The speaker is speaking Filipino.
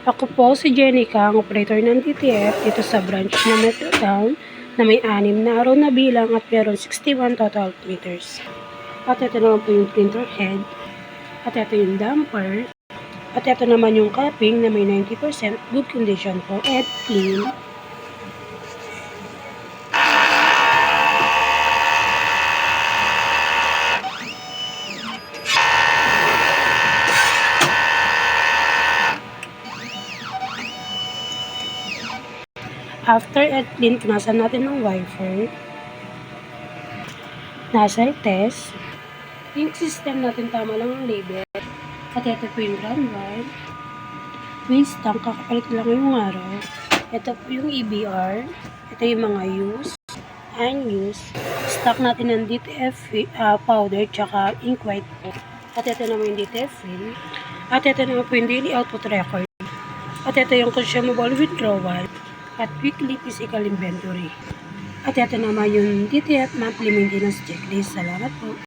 Ako po si Jenica, ang operator ng DTF dito sa branch na Metrotown na may 6 na araw na bilang at meron 61 total meters. At ito naman po yung printer head. At ito yung damper. At ito naman yung cupping na may 90% good condition po at clean. After at clean, punasan natin ng wiper. Nozzle test. Yung system natin tama lang ang label. At ito po yung ground wire. Waste tank, kakapalit lang yung araw. Ito po yung EBR. Ito yung mga use, unused. Stock natin ng DTF powder tsaka ink white po. At ito naman yung DTF film. At ito naman po yung daily output record. At ito yung consumable withdrawal at weekly physical inventory. At ito naman yung DTF monthly maintenance checklist. Salamat po.